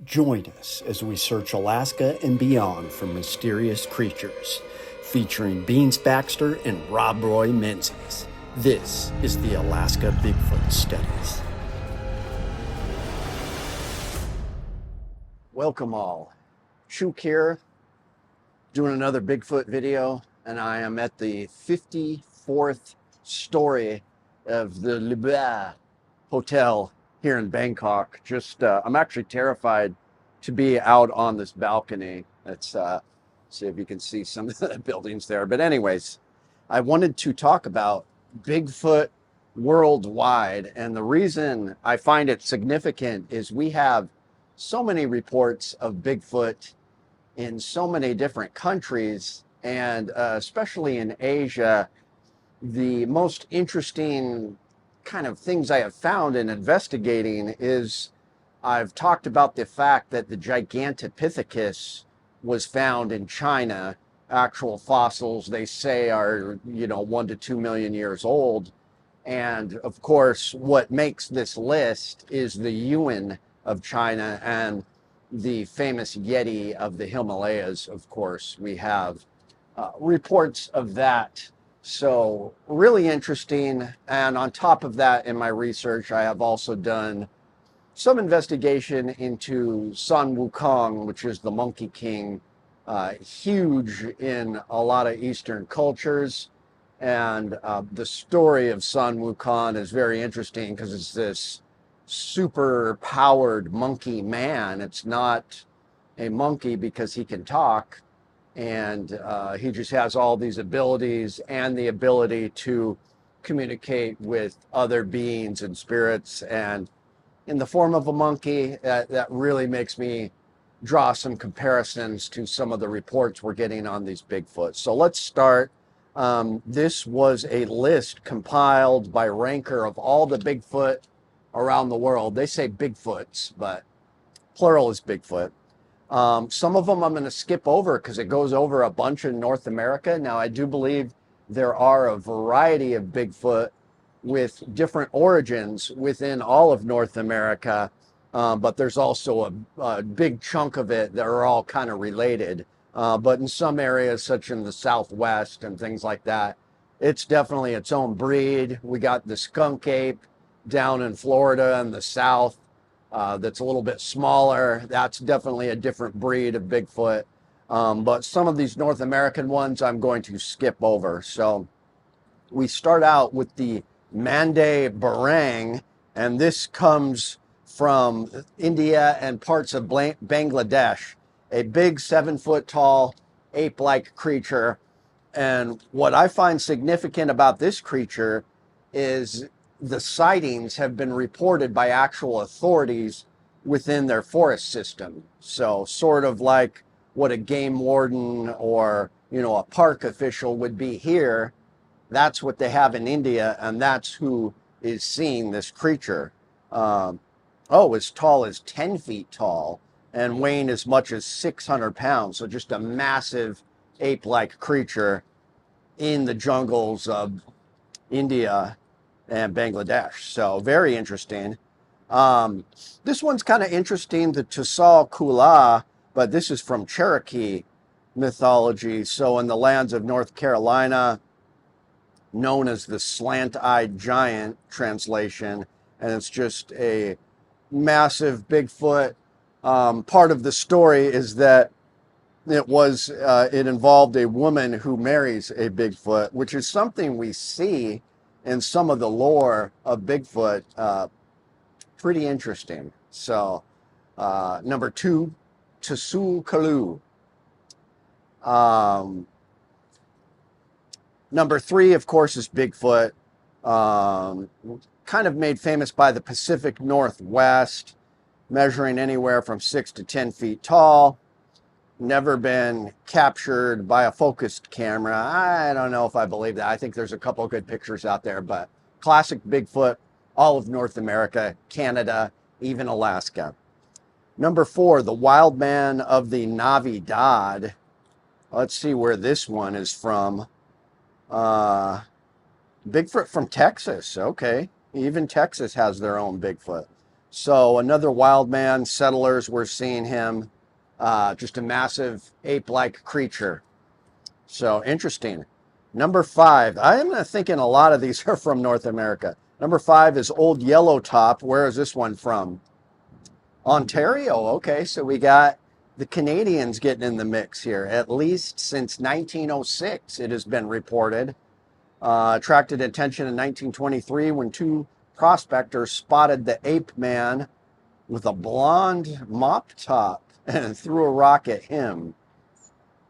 Join us as we search Alaska and beyond for mysterious creatures, featuring Beans Baxter and Rob Roy Menzies. This is the Alaska Bigfoot Studies. Welcome all. Chuke here, doing another Bigfoot video, and I am at the 54th story of the Libya Hotel here in Bangkok. I'm actually terrified to be out on this balcony. Let's see if you can see some of the buildings there. But anyways, I wanted to talk about Bigfoot worldwide. And the reason I find it significant is we have so many reports of Bigfoot in so many different countries, and especially in Asia. The most interesting kind of things I have found in investigating is I've talked about the fact that the Gigantopithecus was found in China. Actual fossils, they say, are 1 to 2 million years old. And of course, what makes this list is the Yuan of China and the famous Yeti of the Himalayas. Of course, we have reports of that. So really interesting. And on top of that, in my research, I have also done some investigation into Sun Wukong, which is the Monkey King, huge in a lot of Eastern cultures. And the story of Sun Wukong is very interesting because it's this super powered monkey man. It's not a monkey because he can talk, and he just has all these abilities and the ability to communicate with other beings and spirits, and in the form of a monkey. That really makes me draw some comparisons to some of the reports we're getting on these Bigfoot. So let's start. This was a list compiled by Ranker of all the Bigfoot around the world. They say Bigfoots, but plural is Bigfoot. Some of them I'm going to skip over because it goes over a bunch in North America. Now, I do believe there are a variety of Bigfoot with different origins within all of North America, but there's also a big chunk of it that are all kind of related. But in some areas, such in the Southwest and things like that, it's definitely its own breed. We got the skunk ape down in Florida in the South. That's a little bit smaller. That's definitely a different breed of Bigfoot. But some of these North American ones I'm going to skip over. So we start out with the Mande Barang, and this comes from India and parts of Bangladesh. A big 7-foot tall ape-like creature. And what I find significant about this creature is the sightings have been reported by actual authorities within their forest system. So sort of like what a game warden or, a park official would be here. That's what they have in India, and that's who is seeing this creature. As tall as 10 feet tall and weighing as much as 600 pounds. So just a massive ape-like creature in the jungles of India and Bangladesh. So very interesting. This one's kind of interesting, the Tusal Kula, but this is from Cherokee mythology. So in the lands of North Carolina, known as the slant-eyed giant translation, and it's just a massive Bigfoot. Part of the story is that it involved a woman who marries a Bigfoot, which is something we see in some of the lore of Bigfoot. Pretty interesting. So number 2, Tsul Kalu. Number 3, of course, is Bigfoot. Kind of made famous by the Pacific Northwest, measuring anywhere from 6 to 10 feet tall. Never been captured by a focused camera. I don't know if I believe that. I think there's a couple of good pictures out there, but classic Bigfoot, all of North America, Canada, even Alaska. Number 4, the wild man of the Navidad. Let's see where this one is from. Bigfoot from Texas. Okay. Even Texas has their own Bigfoot. So another wild man, settlers were seeing him, just a massive ape-like creature. So interesting. Number 5, I am thinking a lot of these are from North America. Number 5 is Old Yellow Top. Where is this one from? Ontario. Okay, so we got the Canadians getting in the mix here. At least since 1906, it has been reported. Attracted attention in 1923 when 2 prospectors spotted the ape man with a blonde mop top and threw a rock at him.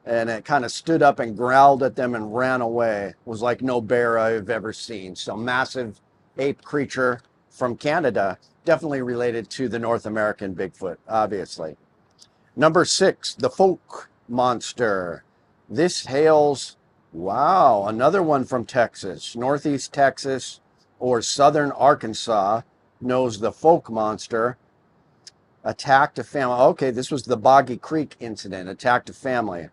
And it kind of stood up and growled at them and ran away. It was like no bear I've ever seen. So massive ape creature from Canada, definitely related to the North American Bigfoot, obviously. Number 6, the folk monster. This hails, wow, another one from Texas. Northeast Texas or southern Arkansas knows the folk monster. Attacked a family. Okay, this was the Boggy Creek incident. Attacked a family.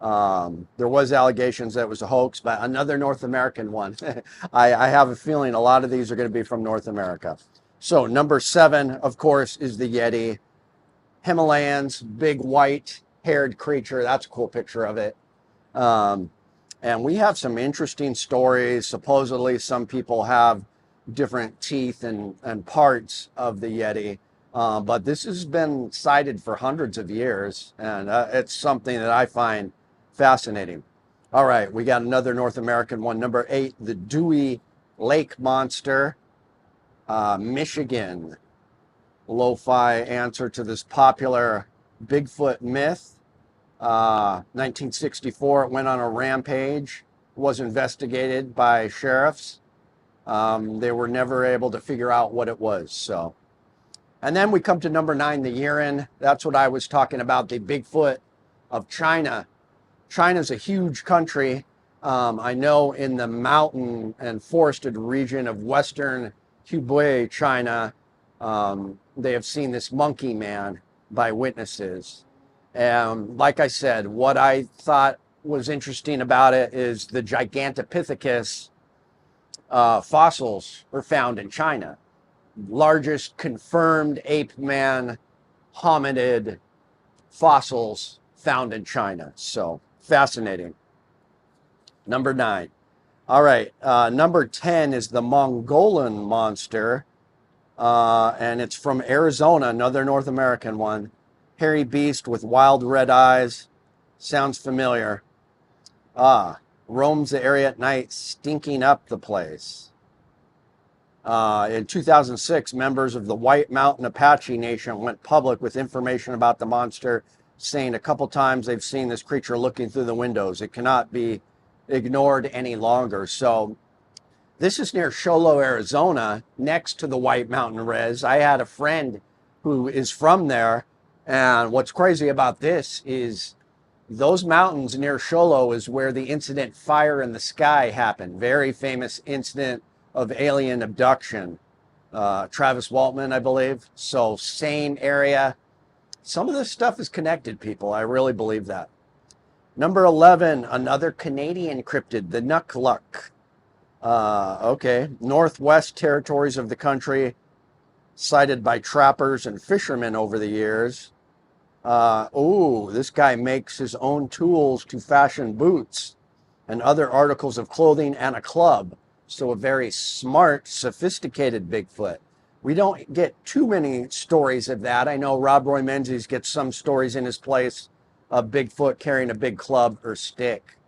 There was allegations that it was a hoax, but another North American one. I have a feeling a lot of these are going to be from North America. So number 7, of course, is the Yeti. Himalayans, big white haired creature. That's a cool picture of it. And we have some interesting stories. Supposedly some people have different teeth and parts of the Yeti. But this has been cited for hundreds of years, and it's something that I find fascinating. All right, we got another North American one. Number 8, the Dewey Lake Monster, Michigan. Lo-fi answer to this popular Bigfoot myth. 1964, it went on a rampage, was investigated by sheriffs. They were never able to figure out what it was. So, and then we come to number 9, the Yiran. That's what I was talking about, the Bigfoot of China. China's a huge country. I know in the mountain and forested region of western Hubei, China, they have seen this monkey man by witnesses. And like I said, what I thought was interesting about it is the Gigantopithecus fossils were found in China. Largest confirmed ape man hominid fossils found in China. So fascinating. Number 9. All right. Number 10 is the Mongolian monster. And it's from Arizona, another North American one. Hairy beast with wild red eyes. Sounds familiar. Roams the area at night, stinking up the place. In 2006, members of the White Mountain Apache Nation went public with information about the monster, saying a couple times they've seen this creature looking through the windows. It cannot be ignored any longer. So this is near Sholo, Arizona, next to the White Mountain Res. I had a friend who is from there, and what's crazy about this is those mountains near Sholo is where the incident Fire in the Sky happened. Very famous incident of alien abduction. Travis Waltman, I believe. So same area. Some of this stuff is connected, people. I really believe that. Number 11, another Canadian cryptid, the Nukluk. Okay, northwest territories of the country, sighted by trappers and fishermen over the years. This guy makes his own tools to fashion boots and other articles of clothing and a club. So a very smart, sophisticated Bigfoot. We don't get too many stories of that. I know Rob Roy Menzies gets some stories in his place of Bigfoot carrying a big club or stick.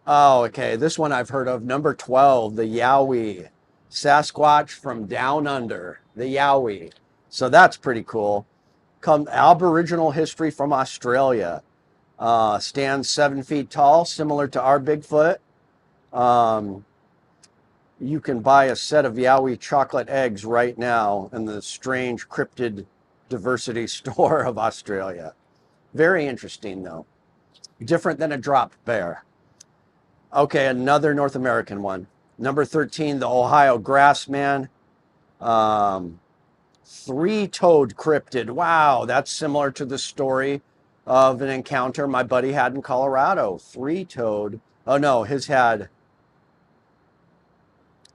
Oh, okay. This one I've heard of. Number 12, the Yowie. Sasquatch from down under. The Yowie. So that's pretty cool. Aboriginal history from Australia. Stands 7 feet tall, similar to our Bigfoot. You can buy a set of Yowie chocolate eggs right now in the strange cryptid diversity store of Australia. Very interesting, though. Different than a drop bear. Okay, another North American one. Number 13, the Ohio grassman. Three-toed cryptid. Wow, that's similar to the story of an encounter my buddy had in Colorado. Three-toed. Oh, no, his had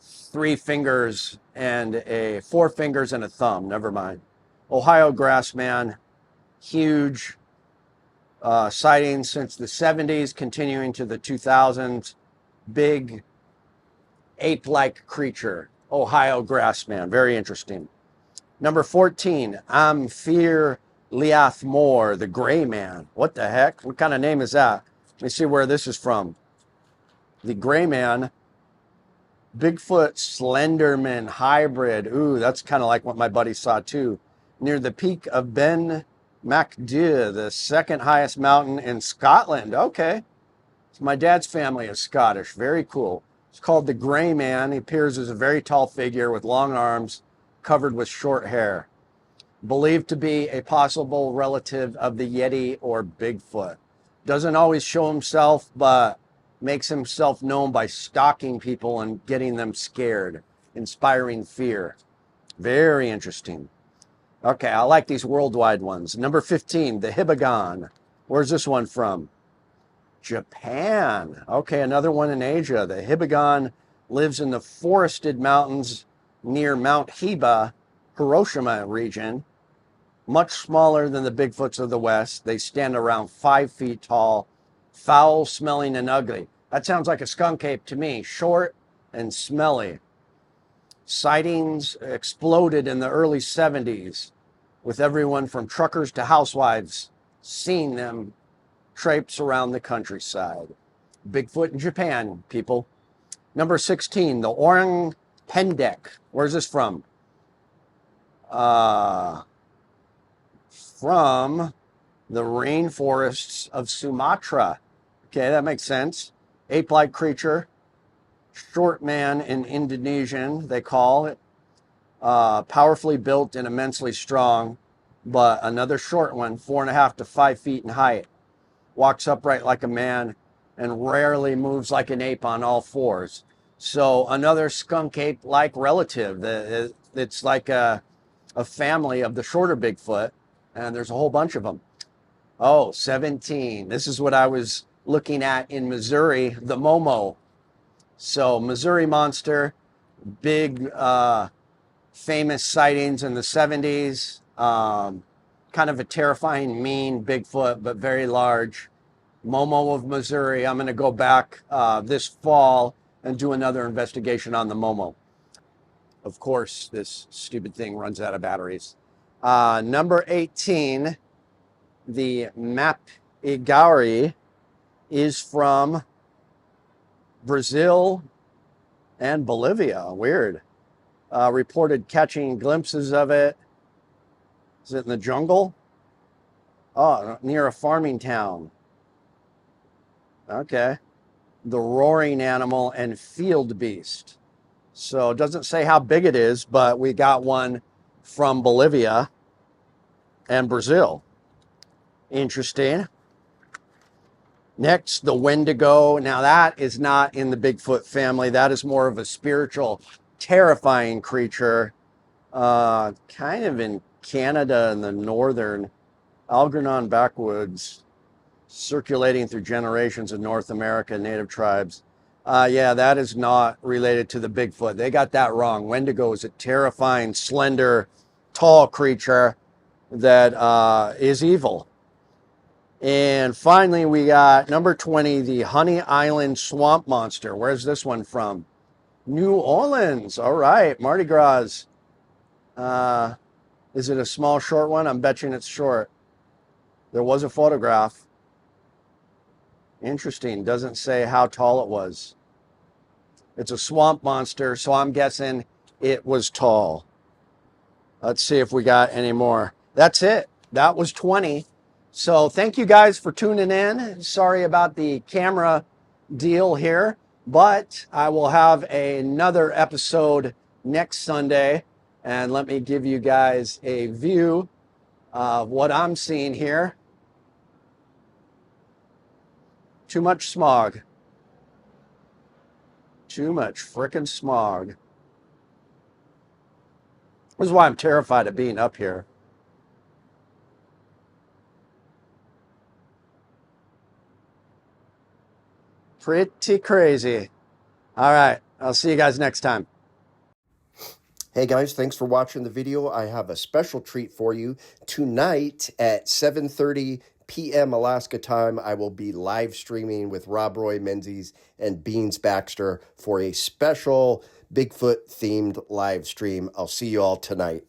3 fingers and a 4 fingers and a thumb. Never mind. Ohio grassman, huge sightings since the 70s, continuing to the 2000s. Big ape-like creature, Ohio grassman. Very interesting. Number 14, Amphir Liathmore, the gray man. What the heck? What kind of name is that? Let me see where this is from. The gray man, Bigfoot Slenderman hybrid. Ooh, that's kind of like what my buddy saw too. Near the peak of Ben Macdir, the second highest mountain in Scotland. Okay. So my dad's family is Scottish. Very cool. It's called the Gray Man. He appears as a very tall figure with long arms covered with short hair. Believed to be a possible relative of the Yeti or Bigfoot. Doesn't always show himself, but makes himself known by stalking people and getting them scared, inspiring fear. Very interesting. Okay, I like these worldwide ones. Number 15, the Hibagon. Where's this one from? Japan. Okay, another one in Asia. The Hibagon lives in the forested mountains near Mount Hiba, Hiroshima region. Much smaller than the Bigfoots of the West. They stand around 5 feet tall, foul smelling and ugly. That sounds like a skunk ape to me. Short and smelly. Sightings exploded in the early 70s, with everyone from truckers to housewives seeing them traipse around the countryside. Bigfoot in Japan, people. Number 16, the Orang Pendek. Where's this from? From the rainforests of Sumatra. Okay, that makes sense. Ape-like creature. Short man in Indonesian, they call it. Powerfully built and immensely strong, but another short one, 4.5 to 5 feet in height. Walks upright like a man and rarely moves like an ape on all fours. So another skunk ape-like relative. It's like a family of the shorter Bigfoot, and there's a whole bunch of them. Oh, 17. This is what I was looking at in Missouri, the Momo. So Missouri monster, big famous sightings in the 70s. Kind of a terrifying, mean Bigfoot, but very large. Momo of Missouri. I'm going to go back this fall and do another investigation on the Momo. Of course, this stupid thing runs out of batteries. Number 18, the Map-Igari, is from Brazil and Bolivia. Weird. Reported catching glimpses of it. Is it in the jungle? Oh, near a farming town. Okay. The roaring animal and field beast. So it doesn't say how big it is, but we got one from Bolivia and Brazil. Interesting. Next, the Wendigo. Now that is not in the Bigfoot family. That is more of a spiritual, terrifying creature. Kind of in Canada in the northern Algernon backwoods, circulating through generations of North America native tribes. Yeah, that is not related to the Bigfoot. They got that wrong. Wendigo is a terrifying, slender, tall creature that is evil. And finally, we got number 20, the Honey Island Swamp Monster. Where's this one from? New Orleans. All right, Mardi Gras. Is it a small, short one? I'm betting it's short. There was a photograph. Interesting. Doesn't say how tall it was. It's a swamp monster, so I'm guessing it was tall. Let's see if we got any more. That's it. That was 20. So thank you guys for tuning in. Sorry about the camera deal here, but I will have another episode next Sunday. And let me give you guys a view of what I'm seeing here. Too much smog. Too much frickin' smog. This is why I'm terrified of being up here. Pretty crazy. All right. I'll see you guys next time. Hey guys, thanks for watching the video. I have a special treat for you. Tonight at 7:30 p.m. Alaska time, I will be live streaming with Rob Roy Menzies and Beans Baxter for a special Bigfoot themed live stream. I'll see you all tonight.